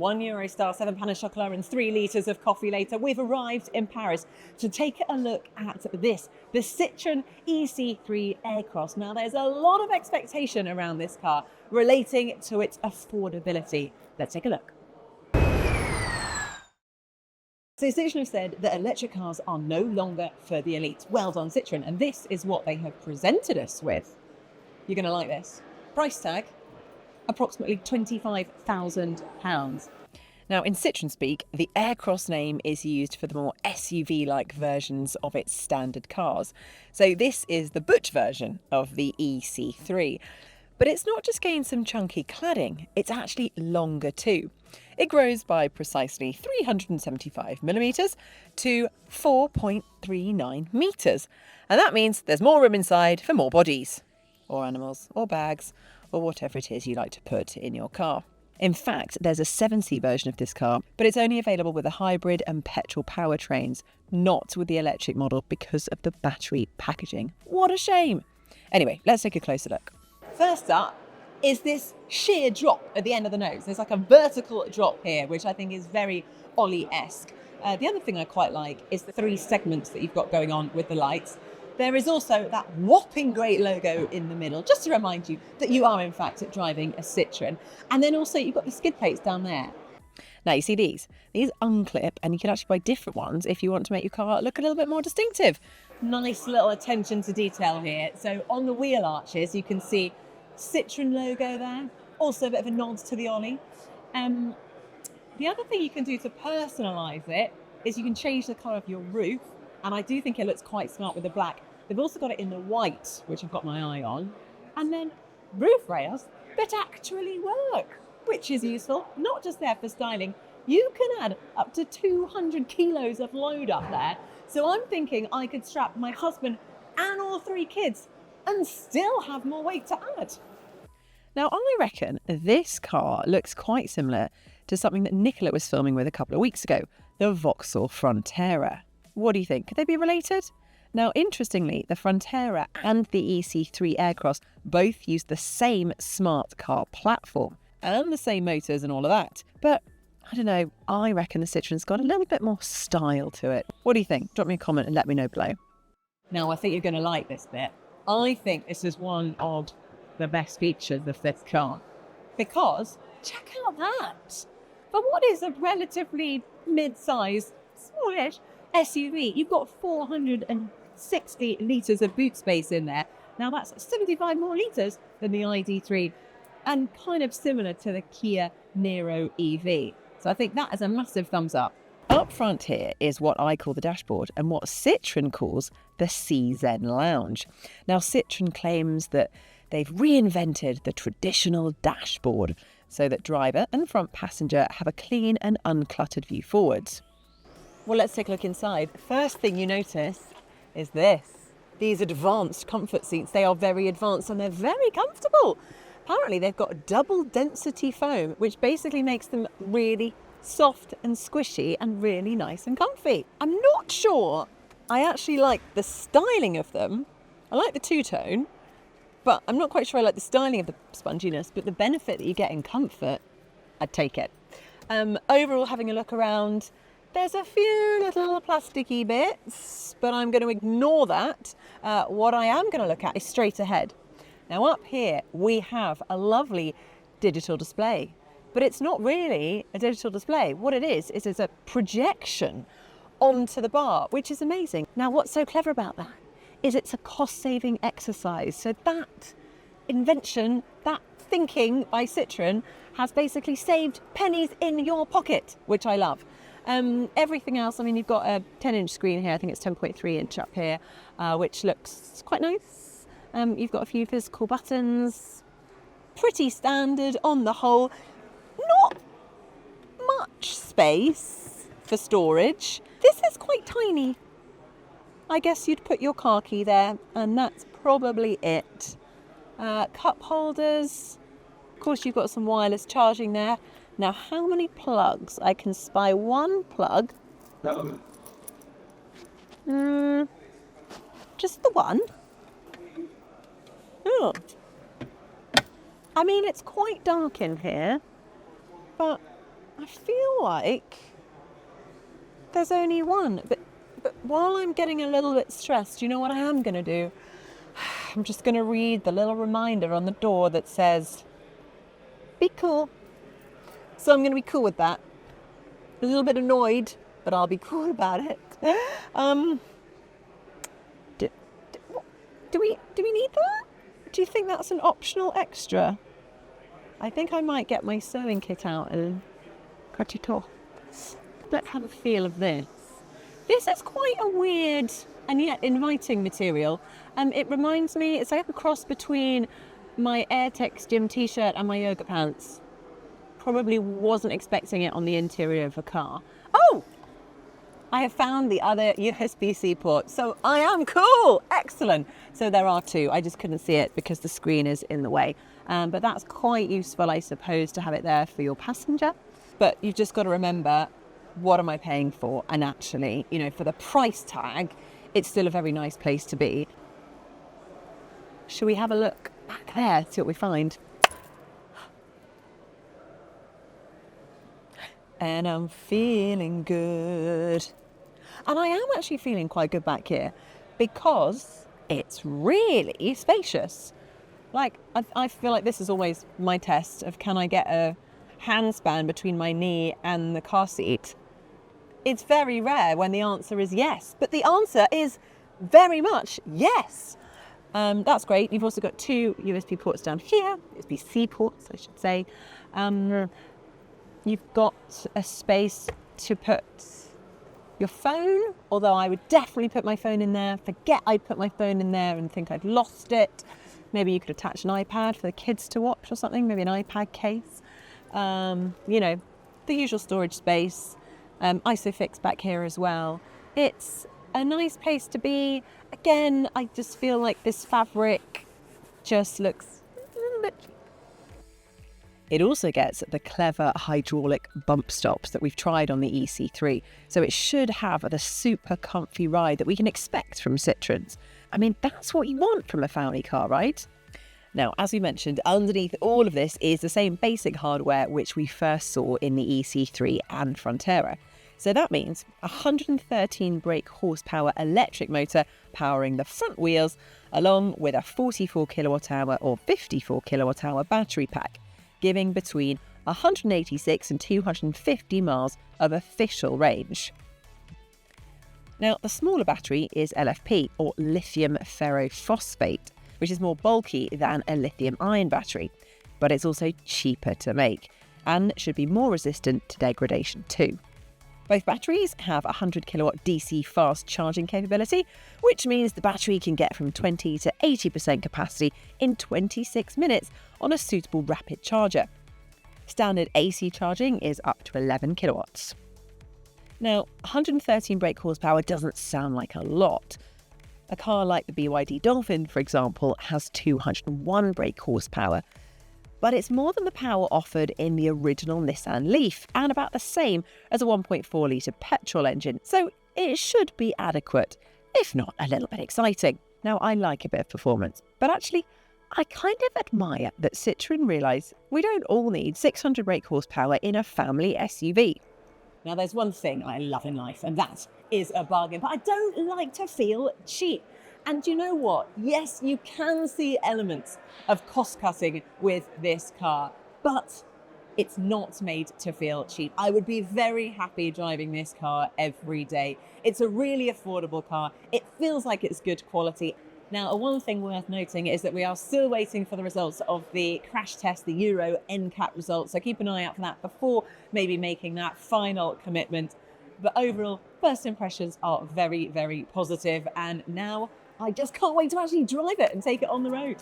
€1 star, 7 pain au chocolat and 3 litres of coffee later, we've arrived in Paris to take a look at this, the Citroen e-C3 Aircross. Now, there's a lot of expectation around this car relating to its affordability. Let's take a look. So Citroen have said that electric cars are no longer for the elite. Well done, Citroen. And this is what they have presented us with. You're going to like this. Price tag, approximately £25,000. Now, in Citroen speak, the Aircross name is used for the more SUV-like versions of its standard cars. So this is the butch version of the e-C3. But it's not just gained some chunky cladding, it's actually longer too. It grows by precisely 375 millimetres to 4.39 metres. And that means there's more room inside for more bodies, or animals, or bags, or whatever it is you like to put in your car. In fact, there's a 7-seat version of this car, but it's only available with the hybrid and petrol powertrains, not with the electric model because of the battery packaging. What a shame! Anyway, let's take a closer look. First up is this sheer drop at the end of the nose. There's like a vertical drop here, which I think is very Oli-esque. The other thing I quite like is the 3 segments that you've got going on with the lights. There is also that whopping great logo in the middle, just to remind you that you are in fact driving a Citroen. And then also you've got your skid plates down there. Now you see these unclip, and you can actually buy different ones if you want to make your car look a little bit more distinctive. Nice little attention to detail here. So on the wheel arches, you can see Citroen logo there. Also a bit of a nod to the Oli. The other thing you can do to personalise it is you can change the colour of your roof. And I do think it looks quite smart with the black. They've also got it in the white, which I've got my eye on. And then roof rails that actually work, which is useful, not just there for styling. You can add up to 200 kilos of load up there. So I'm thinking I could strap my husband and all 3 kids and still have more weight to add. Now, I reckon this car looks quite similar to something that Nicola was filming with a couple of weeks ago, the Vauxhall Frontera. What do you think? Could they be related? Now, interestingly, the Frontera and the e-C3 Aircross both use the same smart car platform and the same motors and all of that. But I don't know, I reckon the Citroen's got a little bit more style to it. What do you think? Drop me a comment and let me know below. Now, I think you're going to like this bit. I think this is one of the best features of this car. Because, check out that. For what is a relatively mid-sized, smallish SUV, you've got 460 litres of boot space in there. Now that's 75 more litres than the ID3 and kind of similar to the Kia Niro EV. So I think that is a massive thumbs up. Up front here is what I call the dashboard and what Citroen calls the C-Zen Lounge. Now Citroen claims that they've reinvented the traditional dashboard so that driver and front passenger have a clean and uncluttered view forwards. Well, let's take a look inside. First thing you notice is this. These advanced comfort seats. They are very advanced and they're very comfortable. Apparently they've got double density foam, which basically makes them really soft and squishy and really nice and comfy. I'm not sure I actually like the styling of them. I like the two-tone, but I'm not quite sure I like the styling of the sponginess, but the benefit that you get in comfort, I'd take it. Overall, having a look around, there's a few little plasticky bits, but I'm going to ignore that. What I am going to look at is straight ahead. Now up here, we have a lovely digital display, but it's not really a digital display. What it is it's a projection onto the bar, which is amazing. Now, what's so clever about that is it's a cost-saving exercise. So that invention, that thinking by Citroen has basically saved pennies in your pocket, which I love. Everything else, I mean, you've got a 10-inch screen here. I think it's 10.3 inch up here, which looks quite nice. You've got a few physical buttons. Pretty standard on the whole. Not much space for storage. This is quite tiny. I guess you'd put your car key there, and that's probably it. Cup holders. Of course, you've got some wireless charging there. Now, how many plugs? I can spy one plug. Just the one. Oh. I mean, it's quite dark in here, but I feel like there's only one, but while I'm getting a little bit stressed, you know what I am going to do? I'm just going to read the little reminder on the door that says, be cool. So I'm going to be cool with that. A little bit annoyed, but I'll be cool about it. Do we need that? Do you think that's an optional extra? I think I might get my sewing kit out and cut it off. Let's have a feel of this. This is quite a weird and yet inviting material. It reminds me, it's like a cross between my Airtex gym t-shirt and my yoga pants. Probably wasn't expecting it on the interior of a car. Oh! I have found the other USB-C port, so I am cool. Excellent. So there are two. I just couldn't see it because the screen is in the way. But that's quite useful, I suppose, to have it there for your passenger. But you've just got to remember, what am I paying for? And actually, you know, for the price tag, it's still a very nice place to be. Shall we have a look back there, see what we find? And I'm feeling good. And I am actually feeling quite good back here because it's really spacious. Like, I feel like this is always my test of, can I get a handspan between my knee and the car seat? It's very rare when the answer is yes, but the answer is very much yes. That's great. You've also got two USB ports down here, USB-C ports, I should say. You've got a space to put your phone, although I would definitely put my phone in there. Forget I'd put my phone in there and think I'd lost it. Maybe you could attach an iPad for the kids to watch or something, maybe an iPad case. You know, the usual storage space. Isofix back here as well. It's a nice place to be. Again, I just feel like this fabric just looks a little bit cheap. It also gets the clever hydraulic bump stops that we've tried on the e-C3, so it should have the super comfy ride that we can expect from Citroens. I mean, that's what you want from a family car, right? Now, as we mentioned, underneath all of this is the same basic hardware which we first saw in the e-C3 and Frontera. So that means a 113 brake horsepower electric motor powering the front wheels, along with a 44 kilowatt hour or 54 kilowatt hour battery pack, giving between 186 and 250 miles of official range. Now, the smaller battery is LFP, or lithium ferrophosphate, which is more bulky than a lithium-ion battery, but it's also cheaper to make and should be more resistant to degradation too. Both batteries have 100 kilowatt DC fast charging capability, which means the battery can get from 20 to 80% capacity in 26 minutes on a suitable rapid charger. Standard AC charging is up to 11 kilowatts. Now, 113 brake horsepower doesn't sound like a lot. A car like the BYD Dolphin, for example, has 201 brake horsepower. But it's more than the power offered in the original Nissan Leaf, and about the same as a 1.4 litre petrol engine, so it should be adequate, if not a little bit exciting. Now, I like a bit of performance, but actually, I kind of admire that Citroen realise we don't all need 600 brake horsepower in a family SUV. Now, there's one thing I love in life, and that is a bargain, but I don't like to feel cheap. And you know what? Yes, you can see elements of cost cutting with this car, but it's not made to feel cheap. I would be very happy driving this car every day. It's a really affordable car. It feels like it's good quality. Now, one thing worth noting is that we are still waiting for the results of the crash test, the Euro NCAP results. So keep an eye out for that before maybe making that final commitment. But overall, first impressions are very, very positive. And now I just can't wait to actually drive it and take it on the road.